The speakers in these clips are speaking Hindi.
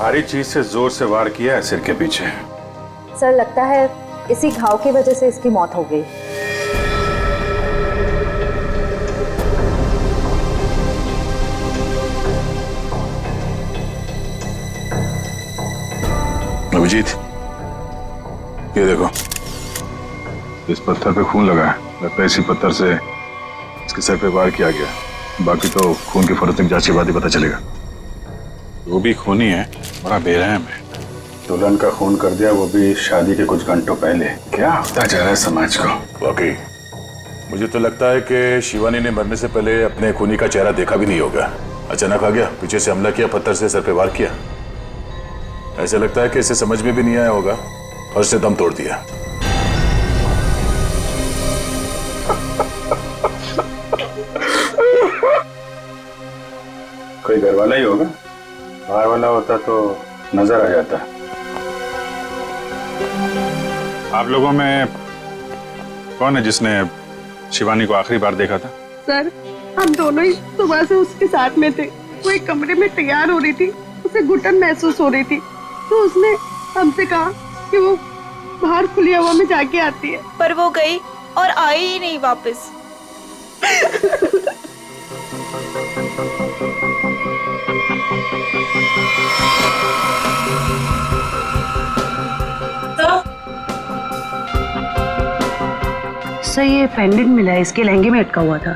भारी चीज से जोर से वार किया है सिर के पीछे। सर लगता है इसी घाव की वजह से इसकी मौत हो गई। अभिजीत, ये देखो, इस पत्थर पे खून लगा है। लगता है इसी पत्थर से इसके सर पे वार किया गया। बाकी तो खून की फोरेंसिक जांच के बाद ही पता चलेगा। वो भी खूनी है, बड़ा बेरहम है। दुल्हन का खून कर दिया, वो भी शादी के कुछ घंटों पहले। क्या होता जा रहा है समाज को। वाकई मुझे तो लगता है कि शिवानी ने मरने से पहले अपने खूनी का चेहरा देखा भी नहीं होगा। अचानक आ गया, पीछे से हमला किया, पत्थर से सर पे वार किया। ऐसे लगता है कि इसे समझ में भी नहीं आया होगा और इसने दम तोड़ दिया। कोई घर वाला ही होगा, बाहर वाला होता तो नजर आ जाता। आप लोगों में कौन है जिसने शिवानी को आखिरी बार देखा था? सर, हम दोनों ही सुबह से उसके साथ में थे। वो एक कमरे में तैयार हो रही थी, उसे घुटन महसूस हो रही थी, तो उसने हमसे कहा कि वो बाहर खुली हवा में जाके आती है। पर वो गई और आई ही नहीं वापस। सर, ये पेंडेंट मिला है, इसके लहंगे में अटका हुआ था।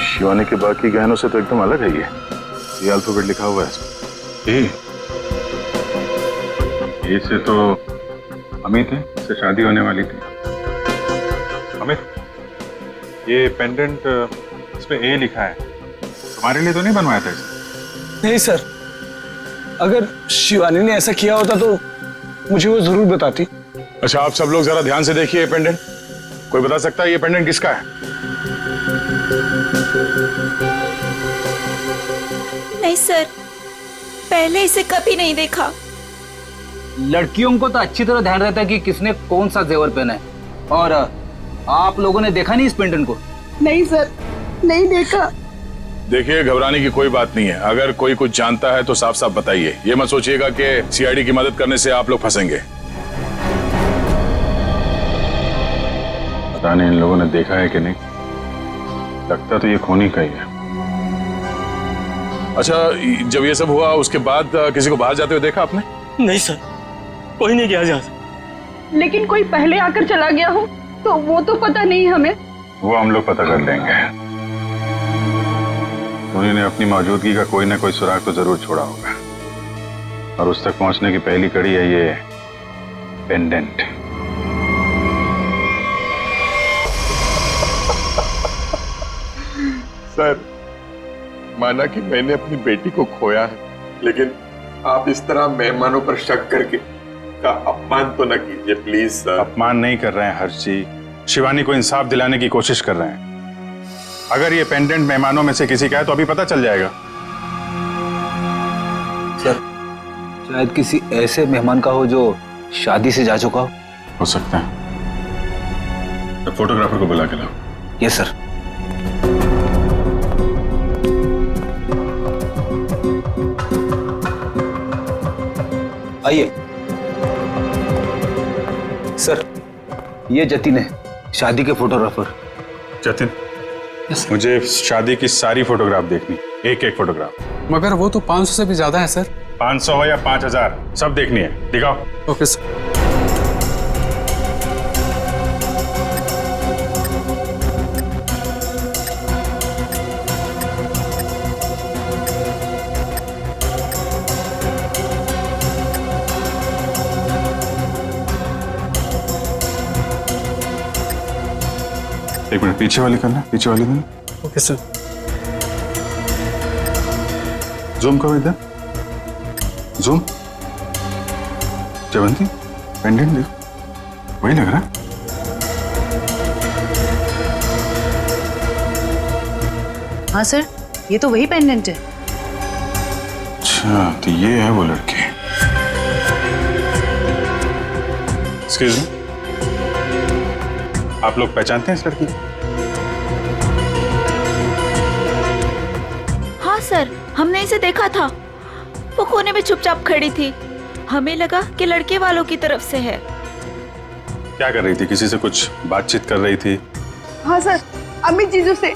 शिवानी के बाकी गहनों से तो एकदम अलग है ये अल्फाबेट लिखा हुआ है इसमें। ये से तो अमित है, इससे शादी होने वाली थी। अमित, ये पेंडेंट इसमें ए लिखा है, तुम्हारे लिए तो नहीं बनवाया था इसे? नहीं सर, अगर शिवानी ने ऐसा किया होता तो मुझे वो जरूर बताती। अच्छा, आप सब लोग जरा ध्यान से देखिए। ये पेंडेंट, कोई बता सकता है ये पेंडेंट किसका है? नहीं सर, पहले इसे कभी नहीं देखा। लड़कियों को तो अच्छी तरह ध्यान रहता है कि किसने कौन सा जेवर पहना है। और आप लोगों ने देखा नहीं इस पेंडेंट को? नहीं सर, नहीं देखा। देखिए, घबराने की कोई बात नहीं है। अगर कोई कुछ जानता है तो साफ साफ बताइए। ये मत सोचिएगा कि सीआईडी की मदद करने से आप लोग फंसेंगे। पता नहीं इन लोगों ने देखा है कि नहीं, लगता तो ये खूनी का ही है। अच्छा, जब ये सब हुआ उसके बाद किसी को बाहर जाते हुए देखा आपने? नहीं सर, कोई नहीं गया जहाँ। लेकिन कोई पहले आकर चला गया हो तो वो तो पता नहीं हमें। वो हम लोग पता कर लेंगे। उन्होंने अपनी मौजूदगी का कोई ना कोई सुराग तो जरूर छोड़ा होगा, और उस तक पहुंचने की पहली कड़ी है ये पेंडेंट। सर, माना कि मैंने अपनी बेटी को खोया है, लेकिन आप इस तरह मेहमानों पर शक करके का अपमान तो न कीजिए प्लीज सर। अपमान नहीं कर रहे हैं हर्षजी, शिवानी को इंसाफ दिलाने की कोशिश कर रहे हैं। अगर ये पेंडेंट मेहमानों में से किसी का है तो अभी पता चल जाएगा। सर, शायद किसी ऐसे मेहमान का हो जो शादी से जा चुका हो सकता है। तो फोटोग्राफर को बुला के लाओ। Yes sir. आइए सर, ये जतिन है, शादी के फोटोग्राफर। जतिन, मुझे शादी की सारी फोटोग्राफ देखनी, एक एक फोटोग्राफ। मगर वो तो 500 से भी ज्यादा है सर। 500 हो या 5000, सब देखनी है। दिखाओ। Okay sir. एक मिनट, पीछे वाली करना, पीछे वाली करना। Okay sir. जूम करो इधर, जूम। जयवंती, पेंडेंट देखो, वही लग रहा है। हाँ सर, ये तो वही पेंडेंट है। अच्छा, तो ये है वो लड़की। एक्सक्यूज मी, आप लोग पहचानते हैं इस लड़की? हाँ सर, हमने इसे देखा था, वो कोने में चुपचाप खड़ी थी। हमें लगा कि लड़के वालों की तरफ से है। क्या कर रही थी? किसी से कुछ बातचीत कर रही थी? हाँ सर, अमित जीजू से।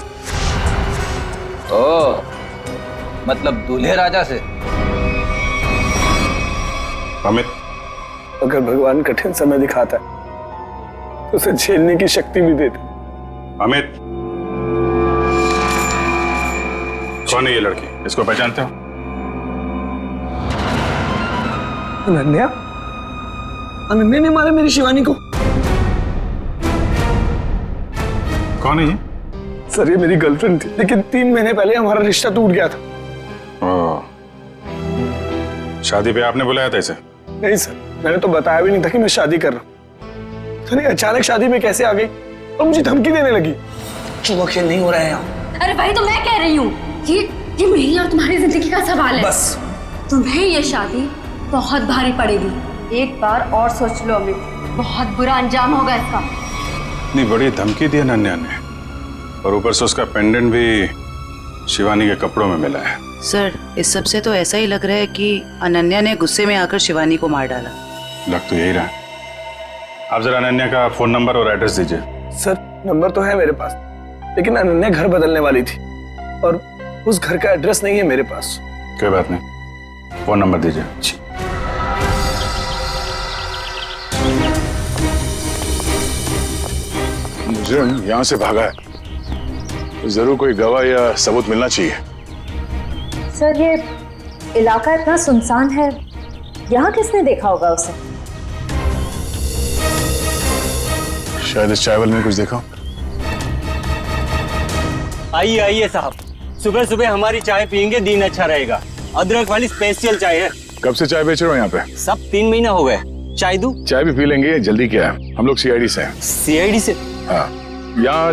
ओ, मतलब दूल्हे राजा से। अमित, अगर भगवान कठिन समय दिखाता है तो उसे झेलने की शक्ति भी देता। अमित, कौन है ये लड़की? इसको पहचानते हो? अनन्या? अनन्या ने मारा मेरी शिवानी को। कौन है ये? सर ये मेरी गर्लफ्रेंड थी, लेकिन 3 महीने पहले हमारा रिश्ता टूट गया था। ओह, शादी पे आपने बुलाया था इसे? नहीं सर, मैंने तो बताया भी नहीं था कि मैं शादी कर रहा हूँ। तो नहीं, अचानक शादी में कैसे आ गई और मुझे धमकी देने लगी। चुप खेल नहीं हो रहा है यहाँ। अरे भाई, तो मैं कह रही हूँ ये मेरी और तुम्हारी जिंदगी का सवाल है। बस तुम्हें ये शादी बहुत भारी पड़ेगी। एक बार और सोच लो अमित, बहुत बुरा अंजाम होगा इसका। इतनी बड़ी धमकी दी अनन्या ने, और ऊपर से उसका पेंडेंट भी शिवानी के कपड़ों में मिला है। सर, इस सब से तो ऐसा ही लग रहा है कि अनन्या ने गुस्से में आकर शिवानी को मार डाला। लग तो यही रहा। आप जरा अनन्या का फोन नंबर और एड्रेस दीजिए। सर, नंबर तो है मेरे पास, लेकिन अनन्या घर बदलने वाली थी और उस घर का एड्रेस नहीं है मेरे पास। कोई बात नहीं, फोन नंबर दीजिए। मुझे यहाँ से भागा है, तो जरूर कोई गवाह या सबूत मिलना चाहिए। सर ये इलाका इतना सुनसान है, यहाँ किसने देखा होगा उसे? शायद इस चाय वाले ने कुछ देखा। आइए आइए साहब, सुबह सुबह हमारी चाय पियेंगे, दिन अच्छा रहेगा। अदरक वाली स्पेशल चाय है। कब से चाय बेच रहे हो यहाँ पे? सब 3 महीना हो गए। चाय दूं? चाय भी पी लेंगे, जल्दी क्या है, हम लोग सीआईडी से हैं। सीआईडी से? हाँ। यहाँ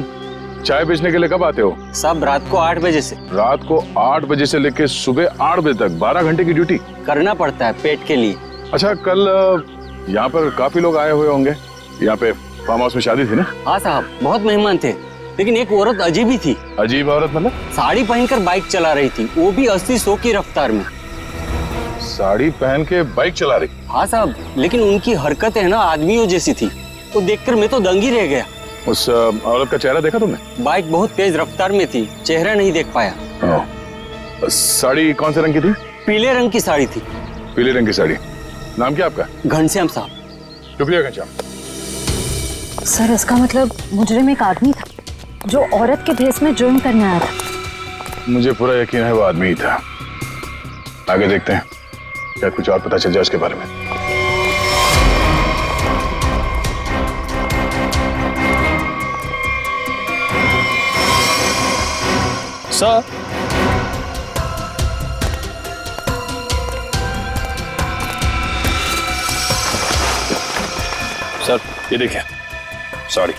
चाय बेचने के लिए कब आते हो? सब रात को 8 बजे से। रात को 8 बजे से लेकर सुबह 8 बजे तक 12 घंटे की ड्यूटी करना पड़ता है पेट के लिए। अच्छा, कल यहाँ पर काफी लोग आए हुए होंगे। यहाँ पे फार्म हाउस में शादी थी ना? हाँ साहब, बहुत मेहमान थे, लेकिन एक औरत अजीब ही थी। अजीब औरत मतलब? साड़ी पहनकर बाइक चला रही थी, वो भी 80-100 की रफ्तार में। साड़ी पहन के बाइक चला रही? हाँ साहब, लेकिन उनकी हरकतें ना आदमियों जैसी थी, तो देखकर मैं तो दंग ही रह गया। उस औरत का चेहरा देखा तुमने? बाइक बहुत तेज रफ्तार में थी, चेहरा नहीं देख पाया। साड़ी कौन से रंग की थी? पीले रंग की साड़ी थी। पीले रंग की साड़ी। नाम क्या आपका? घनश्याम साहब। शुक्रिया घनश्याम। सर इसका मतलब मुजरिम एक आदमी था जो औरत के भेस में जुर्म करने आया था। मुझे पूरा यकीन है वो आदमी ही था। आगे देखते हैं, क्या कुछ और पता चल जाए उसके बारे में। सर, सर ये देखिए साड़ी।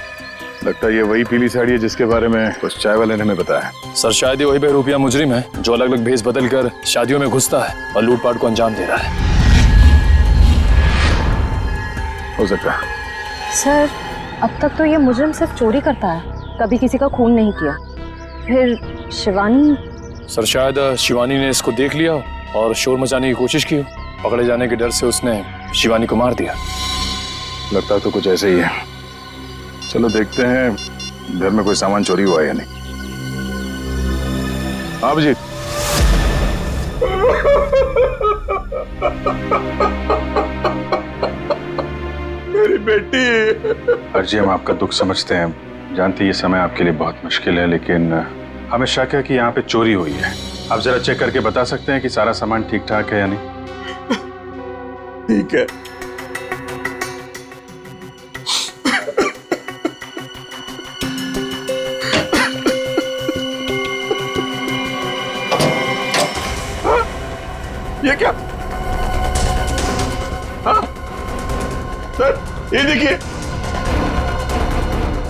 लगता है ये वही पीली साड़ी है जिसके बारे में कुछ चाय वाले ने हमें बताया। सर शायद ये वही बेरूपिया मुजरिम है जो अलग अलग भेस बदल कर शादियों में घुसता है और लूटपाट को अंजाम दे रहा है। हो सकता है। सर अब तक तो ये मुजरिम सिर्फ चोरी करता है, कभी किसी का खून नहीं किया। फिर शिवानी? सर शायद शिवानी ने इसको देख लिया और शोर मचाने की कोशिश की, पकड़े जाने के डर से उसने शिवानी को मार दिया। लगता तो कुछ ऐसे ही है। चलो देखते हैं घर में कोई सामान चोरी हुआ है या नहीं। हाँ अभिजीत। मेरी बेटी। अर्जी, हम आपका दुख समझते हैं, जानते ये समय आपके लिए बहुत मुश्किल है, लेकिन हमें शक है कि यहाँ पे चोरी हुई है। आप जरा चेक करके बता सकते हैं कि सारा सामान ठीक ठाक है या नहीं? ठीक है। ये क्या? हाँ? सर ये देखिए,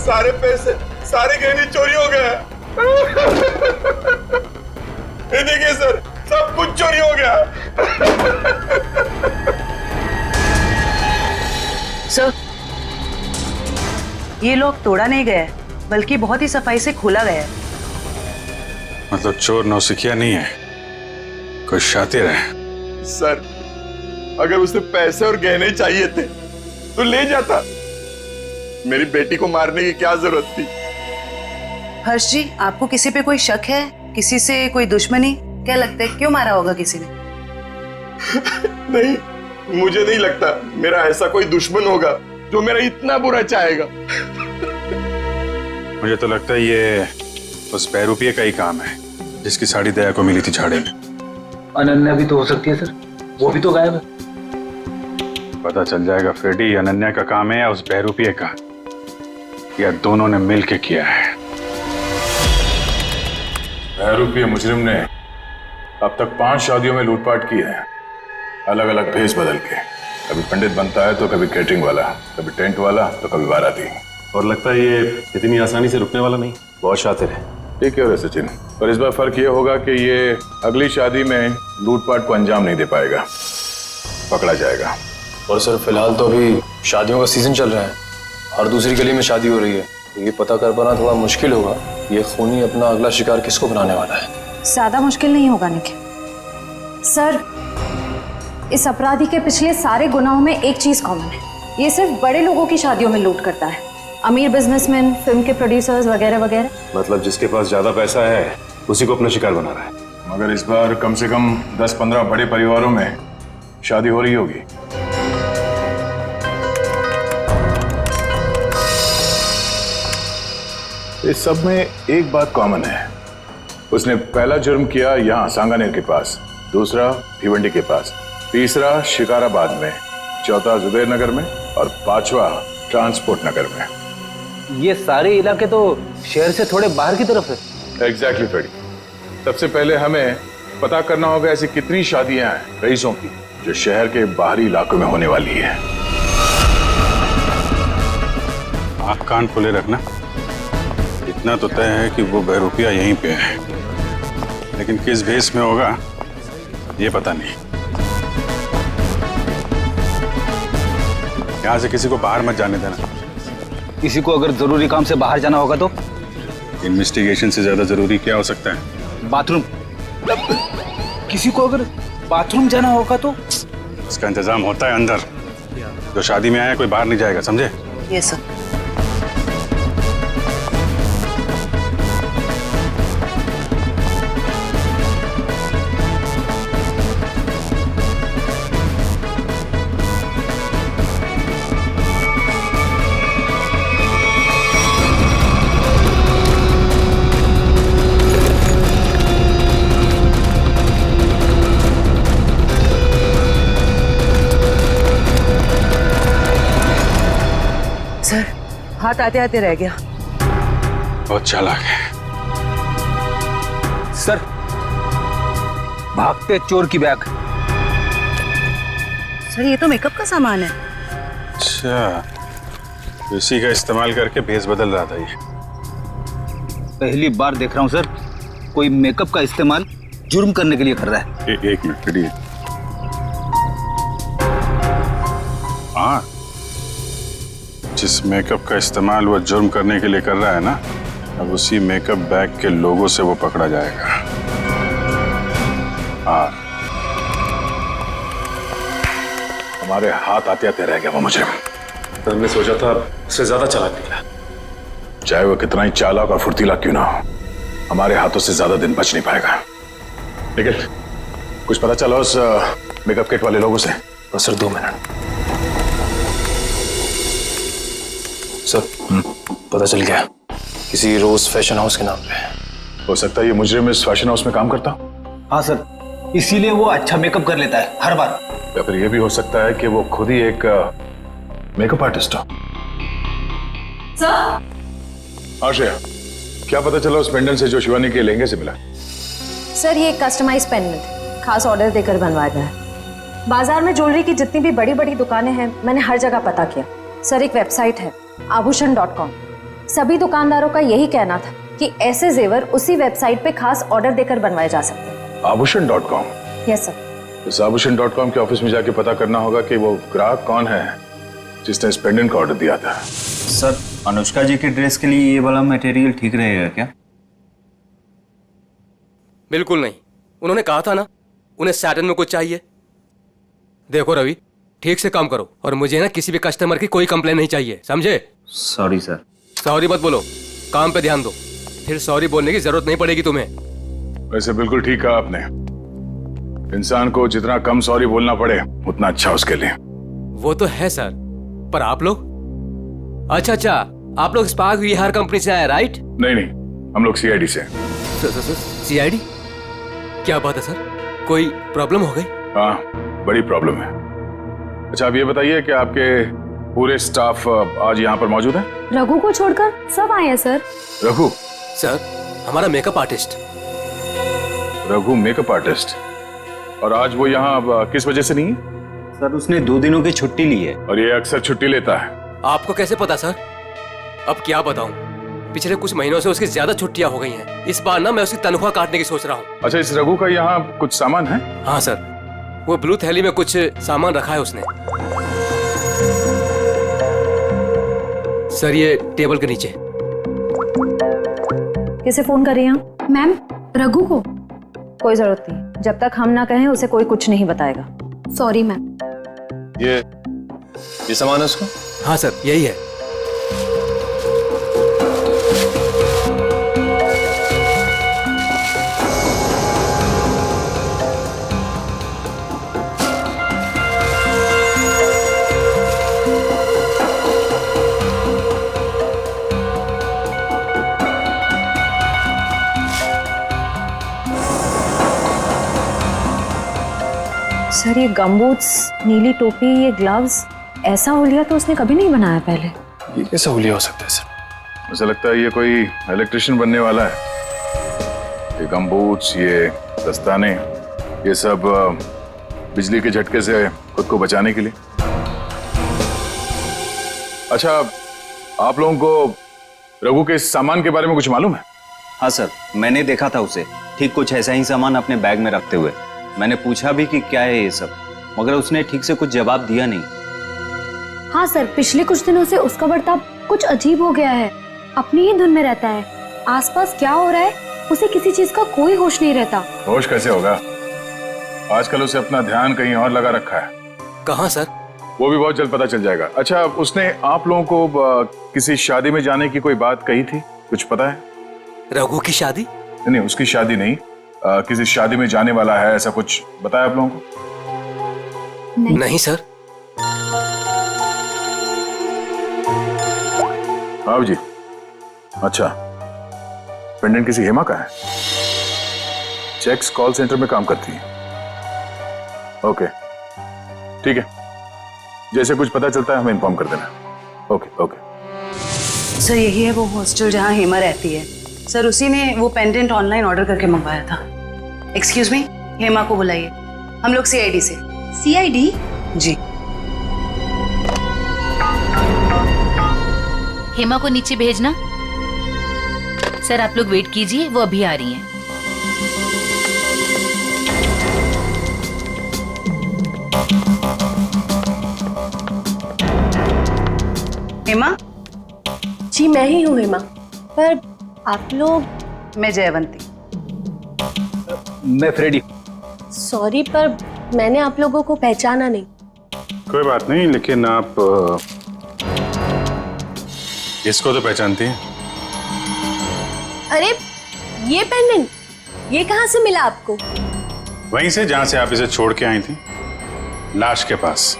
सारे पैसे, सारे गहने चोरी हो गए। ये देखिए सर, सब कुछ चोरी हो गया। सर, ये लॉक तोड़ा नहीं गया है, बल्कि बहुत ही सफाई से खोला गया है। मतलब चोर नौसिखिया नहीं है, कुछ शातिर है। सर, अगर उसे पैसे और गहने चाहिए थे तो ले जाता। मेरी बेटी को मारने की क्या जरूरत थी? हर्ष जी, आपको किसी पे कोई शक है? किसी से कोई दुश्मनी? क्या लगता है क्यों मारा होगा किसी ने? नहीं, मुझे नहीं लगता मेरा ऐसा कोई दुश्मन होगा जो मेरा इतना बुरा चाहेगा। मुझे तो लगता है ये उस बहरूपिये का ही काम है जिसकी साड़ी दया को मिली थी झाड़े में। अनन्या भी तो हो सकती है सर, वो भी तो गायब है। पता चल जाएगा फ्रेडी, अनन्या का काम है या उस बहरूपिये का, या दोनों ने मिलके किया है। बहरूपिये मुजरिम ने अब तक 5 शादियों में लूटपाट की है, अलग अलग भेष बदल के। कभी पंडित बनता है तो कभी कैटरिंग वाला, कभी टेंट वाला तो कभी बाराती। और लगता है ये इतनी आसानी से रुकने वाला नहीं, बहुत शातिर है। ठीक है सचिन, पर इस बार फर्क ये होगा कि ये अगली शादी में लूटपाट को अंजाम नहीं दे पाएगा, पकड़ा जाएगा। और सर फिलहाल तो अभी शादियों का सीजन चल रहा है, हर दूसरी गली में शादी हो रही है, तो ये पता कर पाना थोड़ा मुश्किल होगा ये खूनी अपना अगला शिकार किसको बनाने वाला है। ज्यादा मुश्किल नहीं होगा निखिल सर। इस अपराधी के पिछले सारे गुनाहों में एक चीज कॉमन है, ये सिर्फ बड़े लोगों की शादियों में लूट करता है। अमीर बिजनेसमैन, फिल्म के प्रोड्यूसर्स वगैरह वगैरह। मतलब जिसके पास ज्यादा पैसा है उसी को अपना शिकार बना रहा है। मगर इस बार कम से कम 10-15 बड़े परिवारों में शादी हो रही होगी। इस सब में एक बात कॉमन है, उसने पहला जुर्म किया यहाँ सांगानेर के पास, दूसरा भिवंडी के पास, तीसरा शिकाराबाद में, चौथा जुबेर नगर में और 5वां ट्रांसपोर्ट नगर में। ये सारे इलाके तो शहर से थोड़े बाहर की तरफ है। एग्जैक्टली फ्रेडी, सबसे पहले हमें पता करना होगा ऐसी कितनी शादियां हैं रईसों की जो शहर के बाहरी इलाकों में होने वाली है। आँख कान खुले रखना। इतना तो तय है कि वो बहरूपिया यहीं पे है, लेकिन किस भेष में होगा ये पता नहीं। यहाँ से किसी को बाहर मत जाने देना। किसी को अगर जरूरी काम से बाहर जाना होगा तो? इन्वेस्टिगेशन से ज्यादा जरूरी क्या हो सकता है? बाथरूम। किसी को अगर बाथरूम जाना होगा तो? इसका इंतजाम होता है अंदर। जो शादी में आया कोई बाहर नहीं जाएगा, समझे? Yes sir. सर, हाथ आते आते रह गया। बहुत चालाक है सर। भागते चोर की बैग। सर ये तो मेकअप का सामान है। अच्छा, इसी का इस्तेमाल करके भेष बदल रहा था ये। पहली बार देख रहा हूँ सर, कोई मेकअप का इस्तेमाल जुर्म करने के लिए कर रहा है। एक मिनट फ्रेडी। हाँ, जिस मेकअप का इस्तेमाल वो जुर्म करने के लिए कर रहा है ना, अब उसी मेकअप बैग के लोगों से वो पकड़ा जाएगा। हाँ, हमारे हाथ आते आते रह गया वो मुझे। तो हमने सोचा था उससे ज्यादा चालाक निकला। चाहे वो कितना ही चालाक और फुर्तीला क्यों ना हो, हमारे हाथों से ज्यादा दिन बच नहीं पाएगा। लेकिन कुछ पता चला उस मेकअप किट वाले लोगों से? बस सर 2 मिनट। सर पता चल गया, किसी रोज फैशन हाउस के नाम पे। हो सकता है ये मुजरिम इस फैशन हाउस में काम करता। हाँ सर, इसीलिए वो अच्छा मेकअप कर लेता है हर बार। या फिर ये भी हो सकता है कि वो खुद ही एक मेकअप आर्टिस्ट हो। सर, आश्रया, क्या पता चला उस पेंडेंट से जो शिवानी के लहंगे से मिला? सर ये कस्टमाइज पेंडेंट खास ऑर्डर देकर बनवाया गया है। बाजार में ज्वेलरी की जितनी भी बड़ी बड़ी दुकानें हैं, मैंने हर जगह पता किया। सर एक वेबसाइट है आभूषण.com, सभी दुकानदारों का यही कहना था कि ऐसे जेवर उसी वेबसाइट पे खास ऑर्डर देकर बनवाए जा सकते हैं। आभूषण.com? Yes sir. इस आभूषण.com के ऑफिस में जाके पता करना होगा कि वो ग्राहक कौन है जिसने इस पेंडेंट का ऑर्डर दिया था। सर, अनुष्का जी के ड्रेस के लिए ये वाला मटेरियल ठीक रहेगा क्या? बिल्कुल नहीं, उन्होंने कहा था ना उन्हें सैटन में कुछ चाहिए। देखो रवि, ठीक से काम करो और मुझे ना किसी भी कस्टमर की कोई कंप्लेन नहीं चाहिए, समझे? Sorry sir. सॉरी मत बोलो, काम पे ध्यान दो, फिर सॉरी बोलने की जरूरत नहीं पड़ेगी तुम्हें। वैसे बिल्कुल ठीक कहा आपने, इंसान को जितना कम सॉरी बोलना पड़े उतना अच्छा उसके लिए। वो तो है सर, पर आप लोग? अच्छा, आप लोग स्पार्क विहार कंपनी से आए राइट? नहीं, हम लोग सीआईडी से। सीआईडी? क्या बात है सर, कोई प्रॉब्लम हो गई? हाँ, बड़ी प्रॉब्लम है। अच्छा आप ये बताइए कि आपके पूरे स्टाफ आज यहाँ पर मौजूद है? रघु को छोड़कर सब आए हैं सर। रघु? सर, हमारा makeup artist. Raghu makeup artist? और आज वो यहाँ किस वजह से नहीं है? सर उसने 2 दिनों की छुट्टी ली है। और ये अक्सर छुट्टी लेता है। आपको कैसे पता सर? अब क्या बताऊं, पिछले कुछ महीनों से उसकी ज्यादा छुट्टियां हो गई हैं। इस बार ना मैं उसकी तनख्वाह काटने की सोच रहा हूँ। अच्छा, इस रघु का यहाँ कुछ सामान है? हाँ सर, वो ब्लू थैली में कुछ सामान रखा है उसने। सर ये टेबल के नीचे। किसे फोन कर रही हैं? मैम, रघु को। कोई जरूरत नहीं, जब तक हम ना कहें उसे कोई कुछ नहीं बताएगा। Sorry ma'am. ये सामान है उसका? हाँ सर, यही है। सर ये गमबूट्स, नीली टोपी, ये ग्लव्स, ऐसा हुलिया तो उसने कभी नहीं बनाया पहले। ये कैसा हुलिया हो सकता है सर? मुझे लगता है ये कोई इलेक्ट्रिशियन बनने वाला है। ये गमबूट्स, ये दस्ताने, ये सब बिजली के झटके से खुद को बचाने के लिए। अच्छा, आप लोगों को रघु के सामान के बारे में कुछ मालूम है? हाँ सर, मैंने देखा था उसे ठीक कुछ ऐसा ही सामान अपने बैग में रखते हुए। मैंने पूछा भी कि क्या है ये सब, मगर उसने ठीक से कुछ जवाब दिया नहीं। हाँ सर, पिछले कुछ दिनों से उसका बर्ताव कुछ अजीब हो गया है। अपनी ही धुन में रहता है। आसपास क्या हो रहा है उसे किसी चीज का कोई होश नहीं रहता। होश कैसे होगा? आजकल उसे अपना ध्यान कहीं और लगा रखा है। कहाँ सर? वो भी बहुत जल्द पता चल जाएगा। अच्छा, उसने आप लोगों को किसी शादी में जाने की कोई बात कही थी, कुछ पता है? रघु की शादी? नहीं, उसकी शादी नहीं, किसी शादी में जाने वाला है, ऐसा कुछ बताया आप लोगों को? नहीं सर। हाँ जी। अच्छा, पेंडेंट किसी हेमा का है? चेक्स कॉल सेंटर में काम करती है। ओके, ठीक है, जैसे कुछ पता चलता है हमें इन्फॉर्म कर देना। ओके। सर यही है वो हॉस्टल जहाँ हेमा रहती है। सर उसी ने वो पेंडेंट ऑनलाइन ऑर्डर करके मंगवाया था। एक्सक्यूज मी, हेमा को बुलाइए। हम लोग सीआईडी से। सीआईडी? जी। हेमा को नीचे भेजना। सर आप लोग वेट कीजिए, वो अभी आ रही हैं। हेमा? जी मैं ही हूँ हेमा, पर आप लोग? मैं जयवंती। मैं फ्रेडी। सॉरी, पर मैंने आप लोगों को पहचाना नहीं। कोई बात नहीं, लेकिन आप इसको तो पहचानती हैं। अरे ये पेंडेंट, ये कहाँ से मिला आपको? वहीं से जहां से आप इसे छोड़ के आई थी, लाश के पास।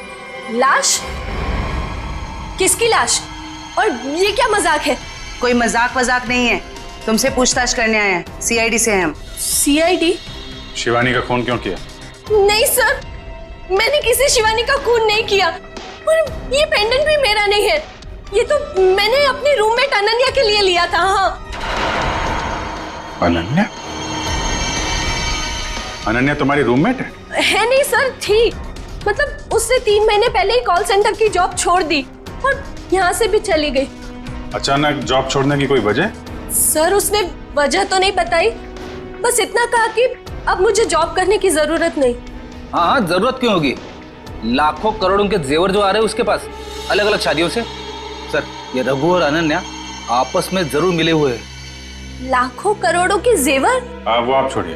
लाश? किसकी लाश? और ये क्या मजाक है? कोई मजाक वजाक नहीं है, तुमसे पूछताछ करने आए हैं। सीआईडी से हैं हम। सीआईडी? शिवानी का खून क्यों किया? नहीं सर, मैंने किसी शिवानी का खून नहीं किया, और ये पेंडेंट भी मेरा नहीं है। ये तो मैंने अपने रूममेट अनन्या के लिए लिया था। हाँ। अनन्या? अनन्या तुम्हारी रूममेट है? है नहीं सर, थी। मतलब उससे 3 महीने पहले ही कॉल सेंटर की जॉब छोड़ दी और यहाँ से भी चली गई। अचानक जॉब छोड़ने की कोई वजह? सर उसने वजह तो नहीं बताई, बस इतना कहा कि अब मुझे जॉब करने की जरूरत नहीं। हाँ, जरूरत क्यों होगी? लाखों करोड़ों के जेवर जो आ रहे हैं उसके पास, अलग अलग शादियों से। सर ये रघु और अनन्या आपस में जरूर मिले हुए हैं। लाखों करोड़ों के जेवर? वो आप छोड़िए,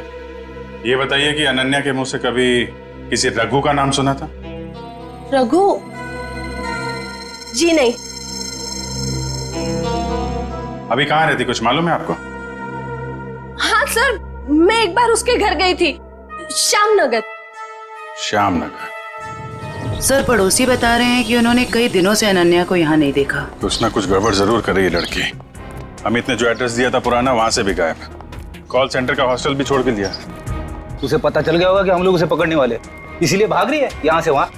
ये बताइए कि अनन्या के मुंह से कभी किसी रघु का नाम सुना था? रघु? जी नहीं। अभी कहाँ रहती, कुछ मालूम है आपको? हाँ सर, मैं एक बार उसके घर गई थी, श्यामनगर। श्यामनगर? सर, पड़ोसी बता रहे हैं कि उन्होंने कई दिनों से अनन्या को यहाँ नहीं देखा। कुछ ना कुछ गड़बड़ जरूर कर रही है लड़की। अमित ने जो एड्रेस दिया था पुराना, वहां से भी गायब। कॉल सेंटर का हॉस्टल भी छोड़ के दिया। उसे पता चल गया होगा कि हम लोग उसे पकड़ने वाले, इसीलिए भाग रही है यहाँ से वहाँ।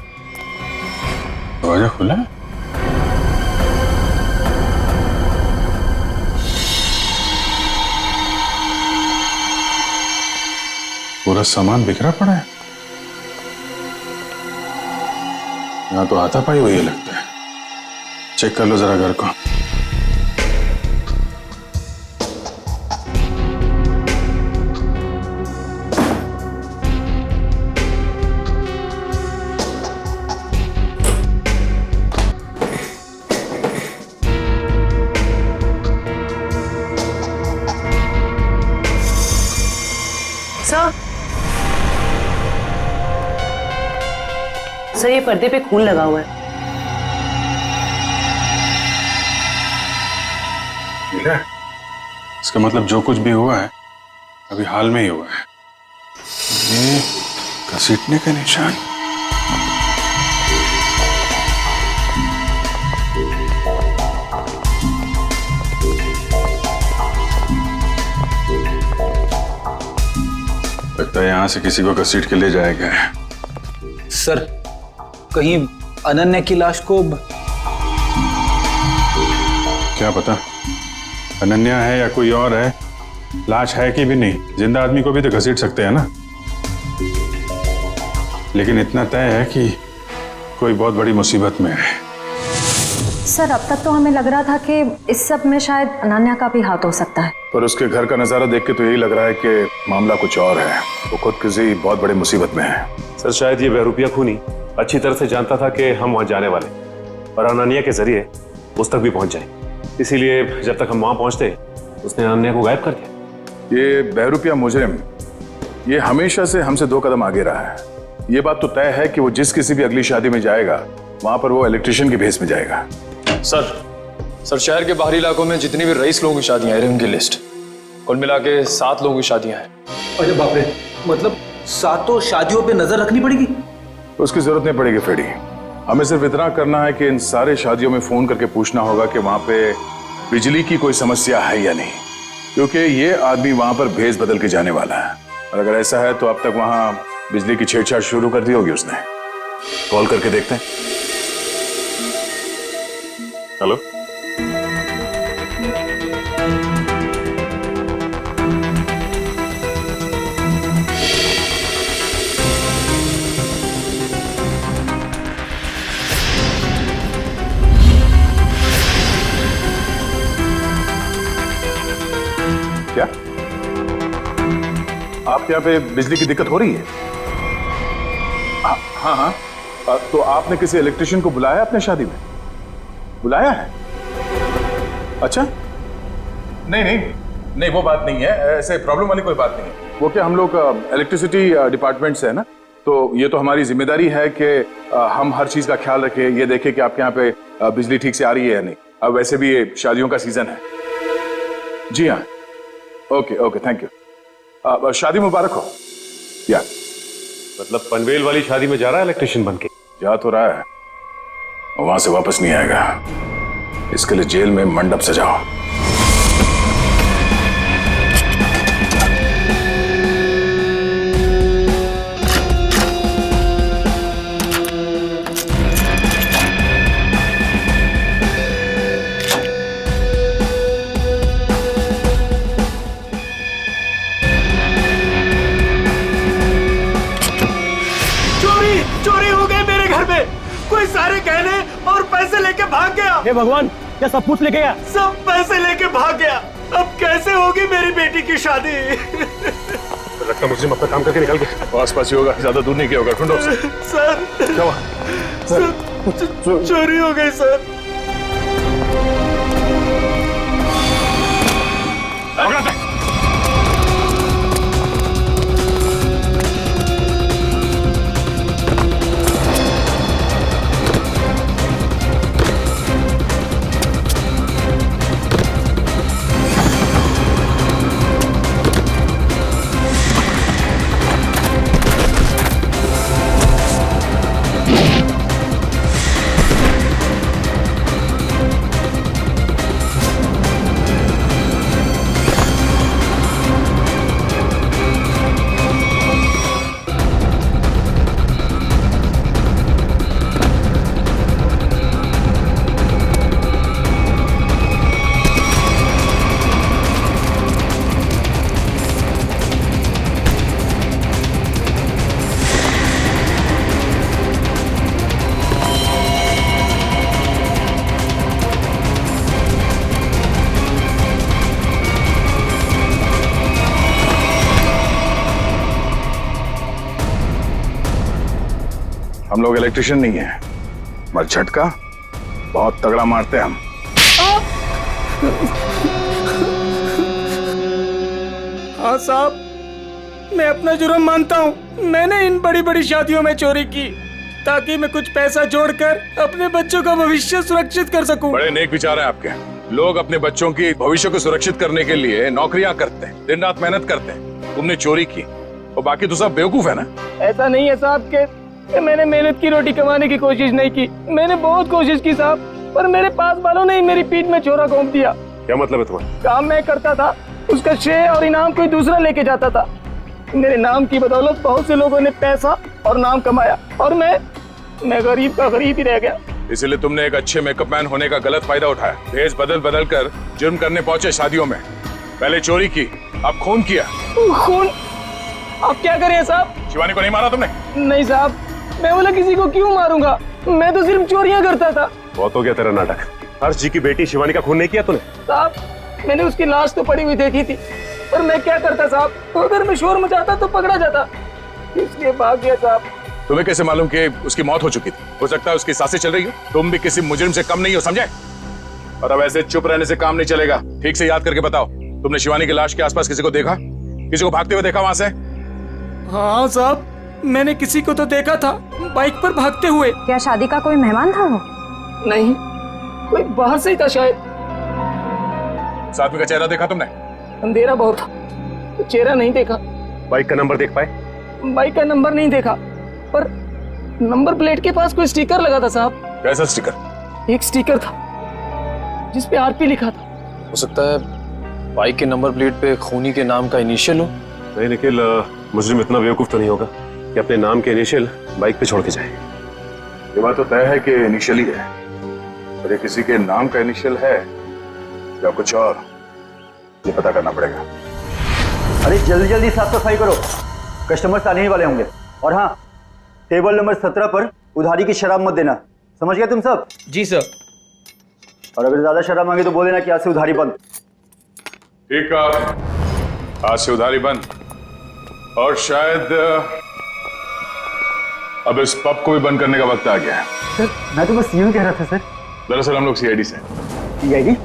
दरवाजा खुला है? पूरा सामान बिखरा पड़ा है। यहाँ तो हाथापाई हुई है लगता है। चेक कर लो जरा घर को। सर, ये पर्दे पे खून लगा हुआ है। ठीक है, इसका मतलब जो कुछ भी हुआ है अभी हाल में ही हुआ है। ये घसीटने का निशान। लगता है यहां से किसी को घसीट के ले जाया गया है। सर, कहीं अनन्या की लाश को क्या पता अनन्या है या कोई और है। लाश है कि भी नहीं, जिंदा आदमी को भी तो घसीट सकते हैं ना। लेकिन इतना तय है कि कोई बहुत बड़ी मुसीबत में है। सर, अब तक तो हमें लग रहा था कि इस सब में शायद अनन्या का भी हाथ हो सकता है, पर उसके घर का नजारा देख के तो यही लग रहा है कि मामला कुछ और है। वो खुद किसी बहुत बड़ी मुसीबत में है। सर, शायद ये बहरूपिया खूनी अच्छी तरह से जानता था कि हम वहां जाने वाले और अनन्या के जरिए उस तक भी पहुंच जाए। इसीलिए जब तक हम वहां पहुंचते उसने अनन्या को गायब कर दिया। ये बहरूपिया मुजरिम ये हमेशा से हमसे 2 कदम आगे रहा है। ये बात तो तय है कि वो जिस किसी भी अगली शादी में जाएगा वहां पर वो इलेक्ट्रिशियन के भेस में जाएगा। सर, शहर के बाहरी इलाकों में जितनी भी रईस लोगों की शादियां हैं, उनकी लिस्ट कुल मिला के 7 लोगों की शादियां हैं। अरे बाप रे, मतलब 7 शादियों पे नजर रखनी पड़ेगी? उसकी जरूरत नहीं पड़ेगी फ्रेडी। हमें सिर्फ इतना करना है कि इन सारे शादियों में फोन करके पूछना होगा कि वहां पे बिजली की कोई समस्या है या नहीं, क्योंकि ये आदमी वहां पर भेस बदल के जाने वाला है। और अगर ऐसा है तो अब तक वहां बिजली की छेड़छाड़ शुरू कर दी होगी उसने। कॉल करके देखते हैं। हेलो, क्या आपके यहाँ पे बिजली की दिक्कत हो रही है? हाँ, तो आपने किसी इलेक्ट्रिशियन को बुलाया अपने शादी में? बुलाया है? अच्छा, नहीं वो बात नहीं है। ऐसे प्रॉब्लम वाली कोई बात नहीं है। वो क्या, हम लोग इलेक्ट्रिसिटी डिपार्टमेंट से है ना, तो ये तो हमारी जिम्मेदारी है कि हम हर चीज का ख्याल रखें, ये देखें कि आपके यहाँ पे बिजली ठीक से आ रही है या नहीं। अब वैसे भी ये शादियों का सीजन है। जी हाँ, ओके, थैंक यू। शादी मुबारक हो। या मतलब पनवेल वाली शादी में जा रहा है इलेक्ट्रिशियन बन के? जा तो रहा है, वहां से वापस नहीं आएगा। इसके लिए जेल में मंडप सजाओ। चोरी हो गई मेरे घर में। कोई सारे गहने और पैसे लेके भाग गया। हे भगवान, क्या सब कुछ लेके गया? सब पैसे लेके भाग गया। अब कैसे होगी मेरी बेटी की शादी? लगता है मुझे अपना काम करके निकल गया। आस-पास ही होगा, ज्यादा दूर नहीं गया होगा। ढूंढो उसे। सर, क्या हुआ? चोरी हो गई सर। हम लोग इलेक्ट्रिशियन नहीं है, मगर झटका बहुत तगड़ा मारते हैं हम। हाँ साहब, मैं अपना जुर्म मानता हूँ। मैंने इन बड़ी बड़ी शादियों में चोरी की ताकि मैं कुछ पैसा जोड़कर अपने बच्चों का भविष्य सुरक्षित कर सकूं। बड़े नेक विचार है आपके। लोग अपने बच्चों की भविष्य को सुरक्षित करने के लिए नौकरियां करते हैं, दिन रात मेहनत करते हैं। तुमने चोरी की और बाकी तो सब बेवकूफ है ना। ऐसा नहीं है साहब कि मैंने मेहनत की रोटी कमाने की कोशिश नहीं की। मैंने बहुत कोशिश की साहब, पर मेरे पास वालों ने मेरी पीठ में छोरा घोंप दिया। क्या मतलब है तुम्हारा? काम मैं करता था, उसका श्रेय और इनाम कोई दूसरा लेके जाता था। मेरे नाम की बदौलत बहुत से लोगों ने पैसा और नाम कमाया और मैं गरीब का गरीब ही रह गया। इसलिए तुमने एक अच्छे मेकअप मैन होने का गलत फायदा उठाया। भेष बदल बदल कर जुर्म करने पहुंचे शादियों में। पहले चोरी की, अब खून किया। खून? आप क्या करें साहब? शिवानी को नहीं मारा तुमने? नहीं साहब, मैं बोला किसी को क्यों मारूंगा, मैं तो सिर्फ चोरियां करता था। बहुत हो गया तेरा नाटक। हर्ष जी की बेटी शिवानी का खून नहीं किया तूने? साहब, मैंने उसकी लाश तो पड़ी हुई देखी थी, पर मैं क्या करता साहब, तो अगर मैं शोर मचाता तो पकड़ा जाता, इसलिए भाग गया साहब। तुम्हें कैसे मालूम कि उसकी मौत हो चुकी थी? हो सकता है उसकी सांसें चल रही हो। तुम भी किसी मुजरिम से कम नहीं हो, समझे? और अब ऐसे चुप रहने से काम नहीं चलेगा। ठीक से याद करके बताओ, तुमने शिवानी की लाश के आसपास किसी को देखा? किसी को भागते हुए देखा वहां से? हाँ साहब, मैंने किसी को तो देखा था, बाइक पर भागते हुए। क्या शादी का कोई मेहमान था वो? नहीं, कोई बाहर से ही था शायद। साथ का चेहरा देखा तुमने? अंधेरा बहुत था, तो चेहरा नहीं देखा। बाइक का नंबर देख पाए? बाइक का नंबर नहीं देखा, पर नंबर प्लेट के पास कोई स्टिकर लगा था साहब। कैसा स्टिकर? एक स्टिकर था जिसपे आरपी लिखा था। हो सकता है बाइक के नंबर प्लेट पे खूनी के नाम का इनिशियल हो। नहीं निखिल, मुजरिम इतना बेवकूफ तो नहीं होगा कि अपने नाम के इनिशियल बाइक पे छोड़ के जाए। ये बात तो तय है कि इनिशियल ही है, पर ये किसी के नाम का इनिशियल है या कुछ और, ये पता करना पड़ेगा। अरे जल्दी जल्दी साफ सफाई करो, कस्टमर्स आने ही वाले होंगे। और हाँ, टेबल नंबर 17 पर उधारी की शराब मत देना, समझ गए तुम सब? जी सर। और अगर ज्यादा शराब मांगे तो बोल देना कि आज से उधारी बंद। ठीक है, आज से उधारी बंद। और शायद अब इस पब को भी बंद करने का वक्त आ गया है। सर मैं तो बस यूं कह रहा था सर। दरअसल हम लोग सीआईडी से। सीआईडी?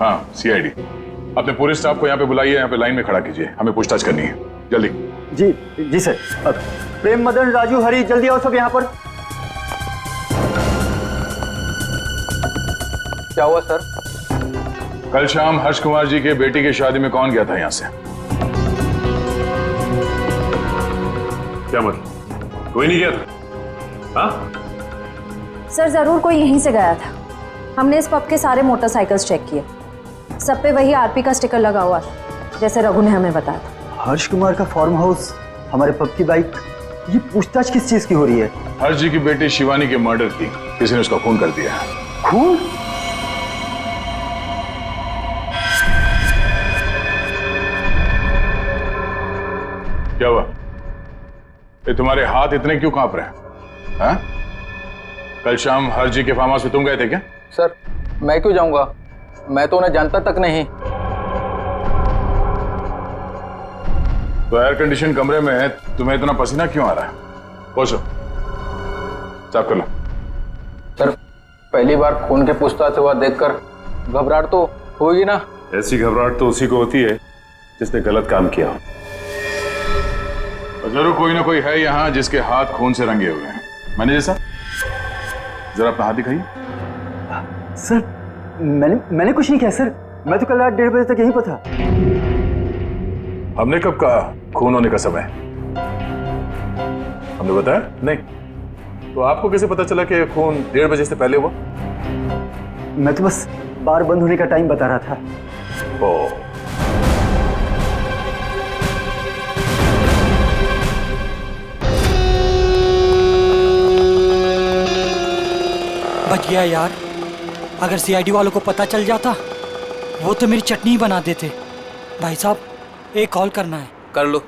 हाँ सीआईडी। अपने पूरे स्टाफ को यहाँ पे बुलाइए, यहाँ पे लाइन में खड़ा कीजिए, हमें पूछताछ करनी है, जल्दी। जी जी सर। अब प्रेम, मदन, राजू, हरी, जल्दी आओ सब यहाँ पर। क्या हुआ सर? कल शाम हर्ष कुमार जी के बेटी की शादी में कौन गया था यहाँ से? क्या मतलब? कोई नहीं गया था? हाँ? सर जरूर कोई यहीं से गया था। हमने इस पब के सारे मोटरसाइकिल्स चेक किए, सब पे वही आरपी का स्टिकर लगा हुआ था, जैसे रघु ने हमें बताया था। हर्ष कुमार का फार्म हाउस, हमारे पब की बाइक, ये पूछताछ किस चीज की हो रही है? हर्ष जी की बेटी शिवानी की मर्डर की, किसी ने उसका खून कर दिया है। खून? क्या हुआ? ये तुम्हारे हाथ इतने क्यों कांप रहे हैं? हाँ? कल शाम हर्ष जी के फार्म हाउस में तुम गए थे क्या? सर मैं क्यों जाऊंगा, मैं तो उन्हें जानता तक नहीं। तो एयर कंडीशन कमरे में तुम्हें इतना पसीना क्यों आ रहा है? पहुंचो, साफ कर लो। सर पहली बार खून के पूछताछ हुआ देखकर घबराहट तो होगी ना। ऐसी घबराहट तो उसी को होती है जिसने गलत काम किया हो। जरूर कोई ना कोई है यहाँ जिसके हाथ खून से रंगे हुए हैं। मैनेजर साहब, जरा अपना हाथ दिखाइए। सर मैंने कुछ नहीं किया सर, मैं तो कल रात 1:30 बजे तक यहीं पर था। हमने कब कहा खून होने का समय? हमने बताया नहीं? तो आपको कैसे पता चला कि खून 1:30 बजे से पहले हुआ? मैं तो बस बार बंद होने का टाइम बता रहा था। ओ, बच गया यार, अगर सीआईडी वालों को पता चल जाता वो तो मेरी चटनी बना देते। भाई साहब एक कॉल करना है। कर लो।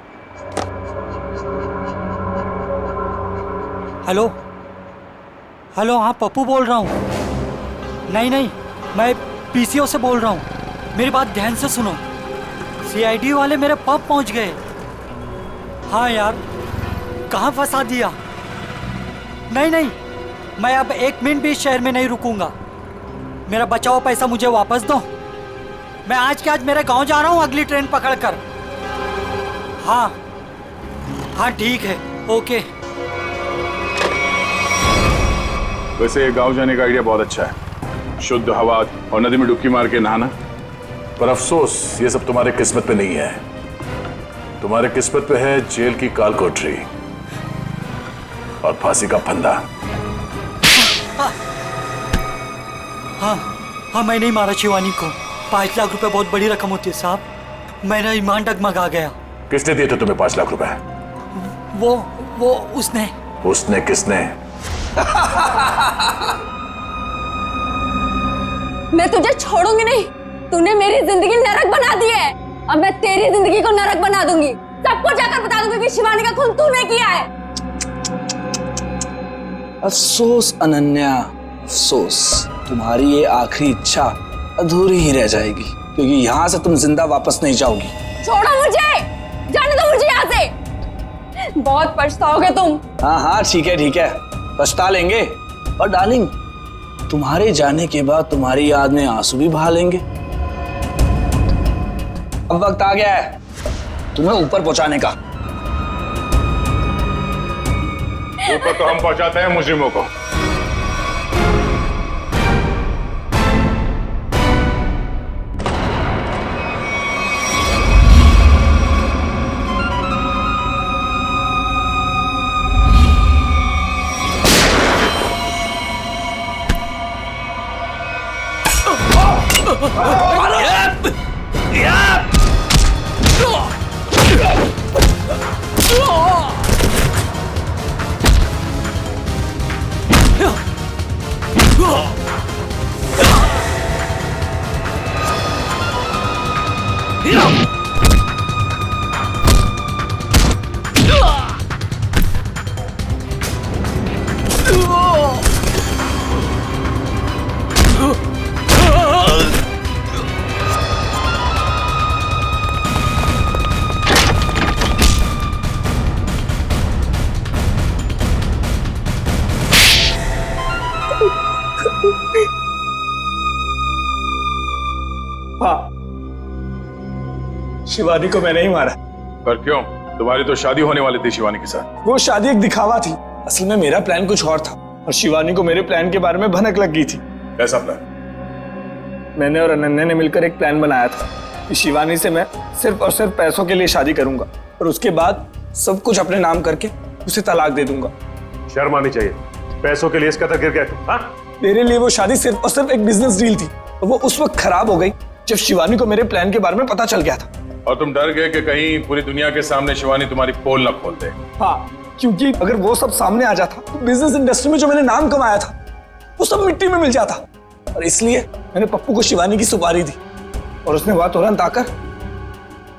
हेलो हेलो, हाँ पप्पू बोल रहा हूँ। नहीं मैं पीसीओ से बोल रहा हूँ, मेरी बात ध्यान से सुनो। सीआईडी वाले मेरे पब पहुँच गए। हाँ यार, कहाँ फंसा दिया? नहीं नहीं, मैं अब 1 मिनट भी इस शहर में नहीं रुकूंगा। मेरा बचा हुआ पैसा मुझे वापस दो। मैं आज के आज मेरे गांव जा रहा हूँ अगली ट्रेन पकड़कर। हाँ हाँ ठीक है, ओके। वैसे गांव जाने का आइडिया बहुत अच्छा है, शुद्ध हवा और नदी में डुबकी मार के नहाना। पर अफसोस ये सब तुम्हारे किस्मत पे नहीं है। तुम्हारे किस्मत पे है जेल की काल कोठरी और फांसी का फंदा। हाँ हाँ, मैं नहीं मारा शिवानी को। 5 लाख रुपए बहुत बड़ी रकम होती है साहब। मेरा ईमान डगमगा गया। किसने दिए थे तुम्हें 5 लाख रुपए? वो उसने। उसने किसने? मैं तुझे छोड़ूंगी नहीं। तूने मेरी जिंदगी नरक बना दी है, अब मैं तेरी जिंदगी को नरक बना दूंगी। सबको जाकर बता दूंगी कि शिवानी का खून तूने किया है। अफसोस अनन्या, अफसोस। तुम्हारी ये आखिरी इच्छा अधूरी ही रह जाएगी, क्योंकि यहाँ से तुम जिंदा वापस नहीं जाओगी। छोड़ो मुझे, जाने दो मुझे यहाँ से। बहुत पछताओगे तुम। हाँ हाँ ठीक है, पछता लेंगे। और डार्लिंग, तुम्हारे जाने के बाद तुम्हारी याद में आंसू भी बहा लेंगे। अब वक्त आ गया है तुम्हें ऊपर पहुंचाने का। ऊपर तो हम पहुंचाते हैं मुजरिमों को। शिवानी को मैंने ही मारा। पर क्यों? तुम्हारी तो शादी होने वाली थी शिवानी के साथ। वो शादी एक दिखावा थी, असल में मेरा प्लान कुछ और था और शिवानी को मेरे प्लान के बारे में भनक लग गई थी। कैसा प्लान? मैंने और अनन्या ने मिलकर एक प्लान बनाया था कि शिवानी से मैं सिर्फ और सिर्फ पैसों के लिए शादी करूंगा और उसके बाद सब कुछ अपने नाम करके उसे तलाक दे दूंगा। शर्म आनी चाहिए, पैसों के लिए इसका गिर गया तुम। हाँ? मेरे लिए वो शादी सिर्फ और सिर्फ एक बिजनेस डील थी और वो उस वक्त खराब हो गई जब शिवानी को मेरे प्लान के बारे में पता चल गया था। और तुम डर गए कि कहीं पूरी दुनिया के सामने शिवानी तुम्हारी पोल न खोल दे। हाँ, क्योंकि अगर वो सब सामने आ जाता तो बिजनेस इंडस्ट्री में जो मैंने नाम कमाया था वो सब मिट्टी में मिल जाता। और इसलिए मैंने पप्पू को शिवानी की सुपारी दी और उसने वहां तुरंत आकर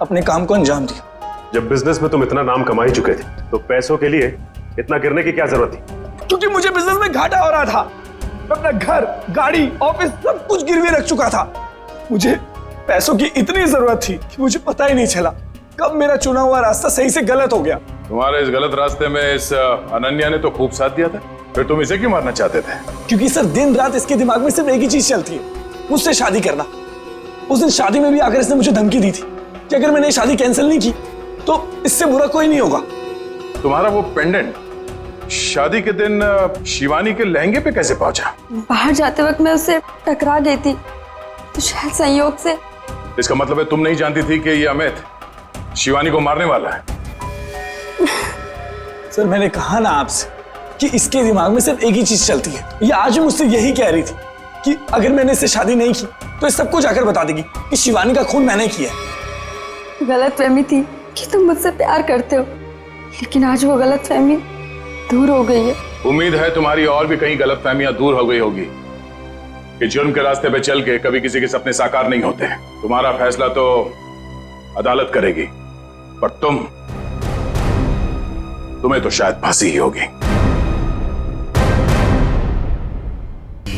अपने काम को अंजाम दिया। जब बिजनेस में तुम इतना नाम कमा ही चुके थे तो पैसों के लिए इतना गिरने की क्या जरूरत थी? क्योंकि मुझे बिजनेस में घाटा हो रहा था। मैं अपना घर, गाड़ी, ऑफिस सब कुछ गिरवी रख चुका था। मुझे पैसों की इतनी जरूरत थी कि मुझे पता ही नहीं चला कब मेरा चुना हुआ रास्ता सही से गलत हो गया। तुम्हारे इस गलत रास्ते में इस अनन्या ने तो खूब साथ दिया था, फिर तुम इसे क्यों मारना चाहते थे? क्योंकि सर दिन रात इसके दिमाग में सिर्फ एक ही चीज चलती है, मुझसे शादी करना। उस दिन शादी में भी आकर इसने मुझे धमकी दी थी कि अगर मैंने शादी कैंसिल नहीं की तो इससे बुरा कोई नहीं होगा। तुम्हारा वो पेंडेंट शादी के दिन शिवानी के लहंगे पे कैसे पहुंचा? बाहर जाते वक्त मैं उससे टकरा गई थी तो शायद संयोग से। इसका मतलब है तुम नहीं जानती थी कि ये अमित शिवानी को मारने वाला है? सर मैंने कहा ना आपसे कि इसके दिमाग में सिर्फ एक ही चीज चलती है। ये आज भी मुझसे यही कह रही थी कि अगर मैंने इससे शादी नहीं की तो इस सबको जाकर बता देगी कि शिवानी का खून मैंने किया है। गलतफहमी थी कि तुम मुझसे प्यार करते हो, लेकिन आज वो गलतफहमी दूर हो गई है। उम्मीद है तुम्हारी और भी कहीं गलतफहमियां दूर हो गई होगी कि जुर्म के रास्ते पे चल के कभी किसी के सपने साकार नहीं होते। तुम्हारा फैसला तो अदालत करेगी, पर तुम्हें तो शायद फांसी ही होगी।